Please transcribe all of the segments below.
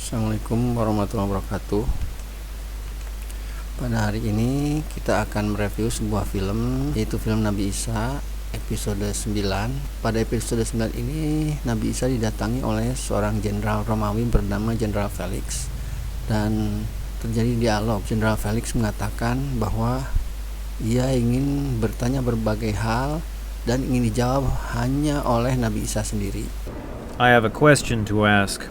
Assalamualaikum warahmatullahi wabarakatuh. Pada hari ini kita akan mereview sebuah film, yaitu film Nabi Isa episode 9. Pada episode 9 ini Nabi Isa didatangi oleh seorang jenderal Romawi bernama Jenderal Felix, dan terjadi dialog. Jenderal Felix mengatakan bahwa ia ingin bertanya berbagai hal dan ingin dijawab hanya oleh Nabi Isa sendiri. I have a question to ask,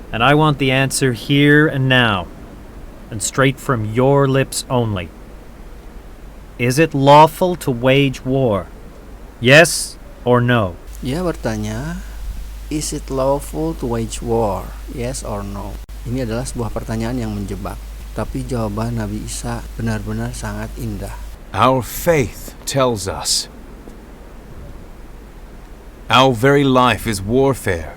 and I want the answer here and now, and straight from your lips only. Is it lawful to wage war? Yes or no? Ia bertanya, is it lawful to wage war? Yes or no? Ini adalah sebuah pertanyaan yang menjebak, tapi jawaban Nabi Isa benar-benar sangat indah. Our faith tells us. Our very life is warfare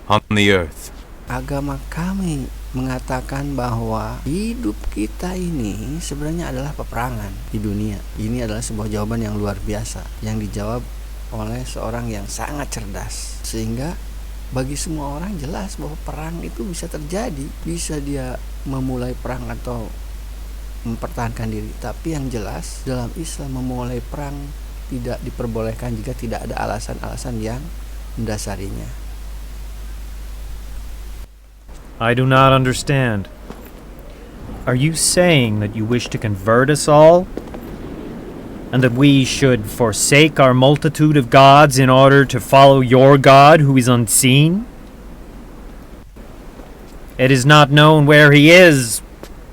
on the earth. Agama kami mengatakan bahwa hidup kita ini sebenarnya adalah peperangan di dunia. Ini adalah sebuah jawaban yang luar biasa yang dijawab oleh seorang yang sangat cerdas, sehingga bagi semua orang jelas bahwa perang itu bisa terjadi, bisa dia memulai perang atau mempertahankan diri. Tapi yang jelas dalam Islam memulai perang tidak diperbolehkan jika tidak ada alasan-alasan yang mendasarinya. I do not understand. Are you saying that you wish to convert us all? And that we should forsake our multitude of gods in order to follow your God who is unseen? It is not known where he is,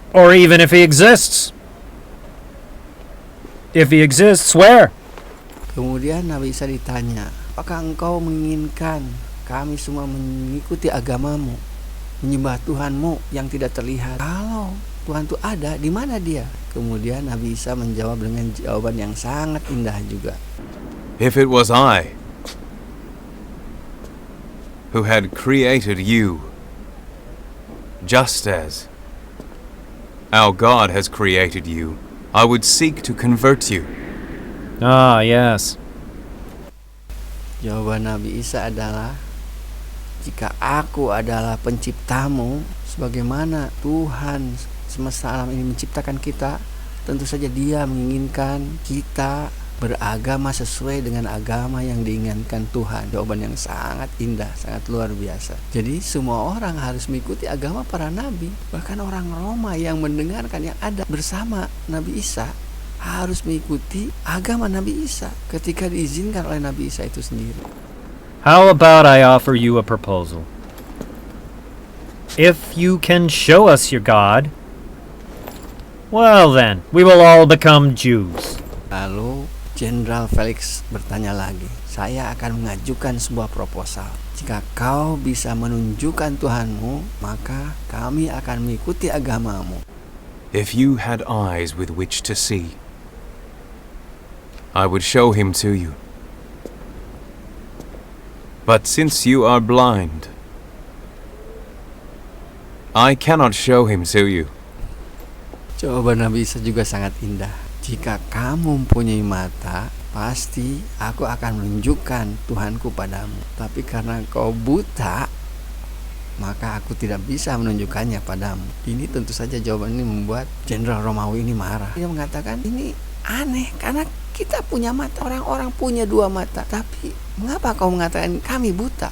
or even if he exists. If he exists, where? Kemudian Nabi Isa ditanya, apakah engkau menginginkan kami semua mengikuti agamamu, menyembah Tuhanmu yang tidak terlihat? Kalau Tuhan itu ada, di mana dia? Kemudian Nabi Isa menjawab dengan jawaban yang sangat indah juga. If it was I who had created you, just as our God has created you, I would seek to convert you. Ah, yes. Jawaban Nabi Isa adalah, jika aku adalah penciptamu, sebagaimana Tuhan semesta alam ini menciptakan kita, tentu saja dia menginginkan kita beragama sesuai dengan agama yang diinginkan Tuhan. Jawaban yang sangat indah, sangat luar biasa. Jadi semua orang harus mengikuti agama para nabi. Bahkan orang Roma yang mendengarkan, yang ada bersama Nabi Isa, harus mengikuti agama Nabi Isa ketika diizinkan oleh Nabi Isa itu sendiri. How about I offer you a proposal? If you can show us your God, well then, we will all become Jews. Lalu Jenderal Felix bertanya lagi, saya akan mengajukan sebuah proposal. Jika kau bisa menunjukkan Tuhanmu, maka kami akan mengikuti agamamu. If you had eyes with which to see, I would show him to you. But since you are blind, I cannot show him to you. Jawaban Nabi Isa juga sangat indah. Jika kamu mempunyai mata, pasti aku akan menunjukkan Tuhanku padamu. Tapi karena kau buta, maka aku tidak bisa menunjukkannya padamu. Ini tentu saja jawaban ini membuat Jenderal Romawi ini marah. Dia mengatakan, ini aneh karena kita punya mata, orang-orang punya dua mata, tapi mengapa kau mengatakan kami buta?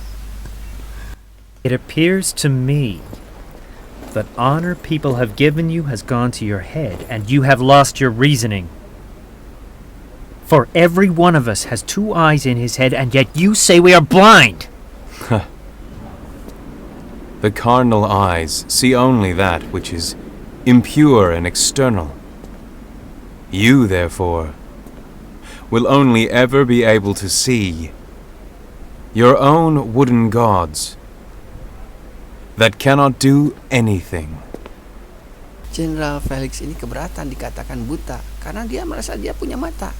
It appears to me that honor people have given you has gone to your head, and you have lost your reasoning. For every one of us has two eyes in his head, and yet you say we are blind. The carnal eyes see only that which is impure and external. You, therefore, will only ever be able to see your own wooden gods that cannot do anything. Jenderal Felix ini keberatan dikatakan buta karena dia merasa dia punya mata.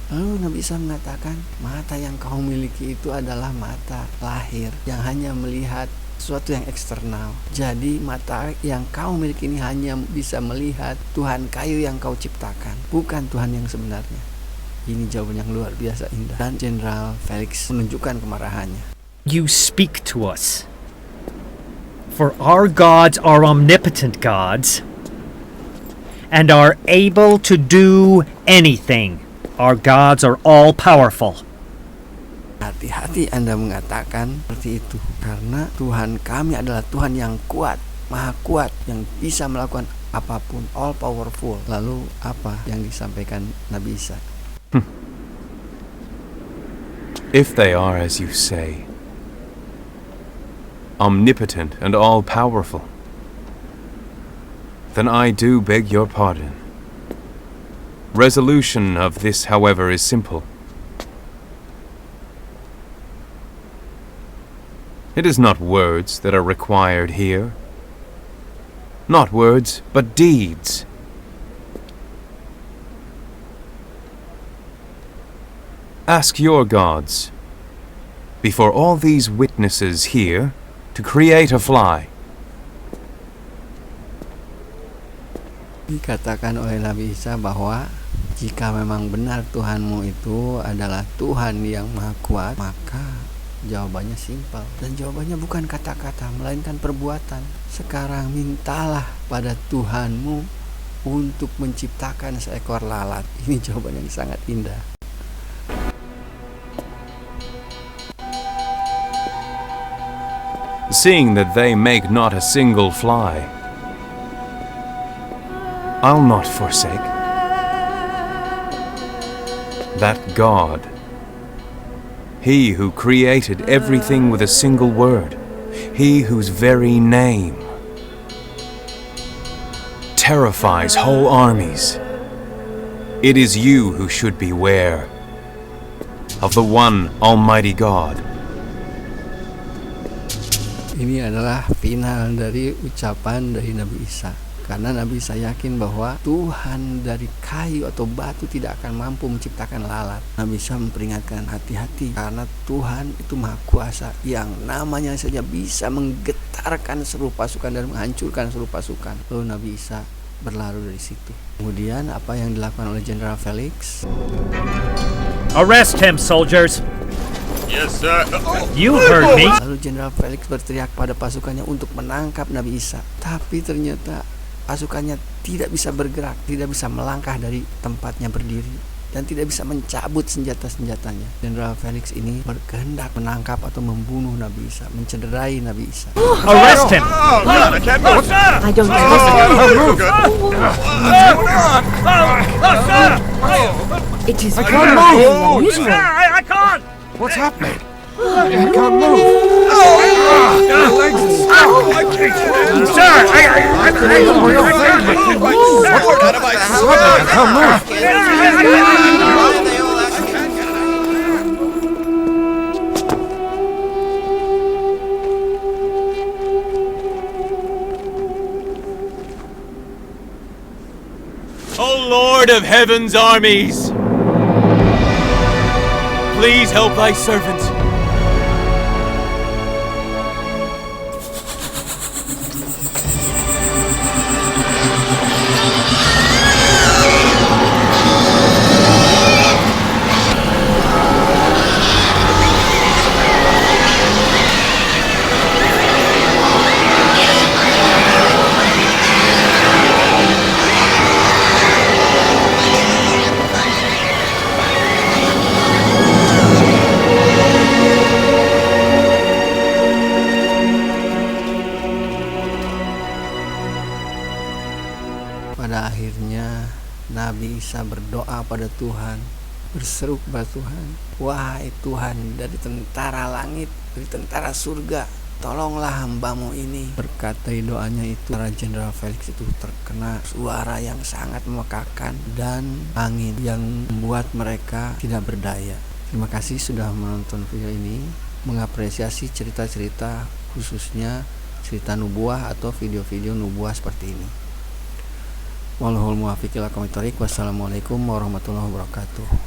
Lalu Nabi Isa mengatakan, mata yang kau miliki itu adalah mata lahir yang hanya melihat sesuatu yang eksternal. Jadi mata yang kau miliki ini hanya bisa melihat Tuhan kayu yang kau ciptakan, bukan Tuhan yang sebenarnya. Ini jawaban yang luar biasa indah, dan Jenderal Felix menunjukkan kemarahannya. You speak to us For our gods are omnipotent gods and are able to do anything. Our gods are all powerful. Hati-hati Anda mengatakan seperti itu, karena Tuhan kami adalah Tuhan yang kuat, maha kuat, yang bisa melakukan apapun, all powerful. Lalu apa yang disampaikan Nabi Isa? If they are, as you say, omnipotent and all powerful, then I do beg your pardon. Resolution of this, however, is simple. It is not words that are required here. Not words, but deeds. Ask your gods, before all these witnesses here, to create a fly. Dikatakan oleh Nabi Isa bahwa jika memang benar Tuhanmu itu adalah Tuhan yang maha kuat, maka jawabannya simpel, dan jawabannya bukan kata-kata melainkan perbuatan. Sekarang mintalah pada Tuhanmu untuk menciptakan seekor lalat. Ini jawaban yang sangat indah. Seeing that they make not a single fly, I'll not forsake that God, He who created everything with a single word, He whose very name terrifies whole armies. It is you who should beware of the one Almighty God. Ini adalah final dari ucapan dari Nabi Isa. Karena Nabi Isa yakin bahwa Tuhan dari kayu atau batu tidak akan mampu menciptakan lalat. Nabi Isa memperingatkan, hati-hati, karena Tuhan itu maha kuasa, yang namanya saja bisa menggetarkan seluruh pasukan dan menghancurkan seluruh pasukan. Lalu Nabi Isa berlari dari situ. Kemudian apa yang dilakukan oleh Jenderal Felix? Arrest him, soldiers! Yes, sir. You heard me! Lalu Jenderal Felix berteriak pada pasukannya untuk menangkap Nabi Isa. Tapi ternyata pasukannya tidak bisa bergerak, tidak bisa melangkah dari tempatnya berdiri, dan tidak bisa mencabut senjata-senjatanya. Jenderal Felix ini berkehendak menangkap atau membunuh Nabi Isa, mencederai Nabi Isa. Arrest him! I can't move. I don't know. It is more than usual. I can't! What's happening? I can't move. Sir! I can't move. O Lord of heaven's armies, please help thy servant. Pada akhirnya Nabi Isa berdoa pada Tuhan, berseru kepada Tuhan, wahai Tuhan dari tentara langit, dari tentara surga, tolonglah hambamu ini. Berkat dari doanya itu, para Jenderal Felix itu terkena suara yang sangat memekakan dan angin yang membuat mereka tidak berdaya. Terima kasih sudah menonton video ini, mengapresiasi cerita-cerita, khususnya cerita nubuah atau video-video nubuah seperti ini. Wallahul muwaffiq ila aqwamit thoriq. Wassalamualaikum warahmatullahi wabarakatuh.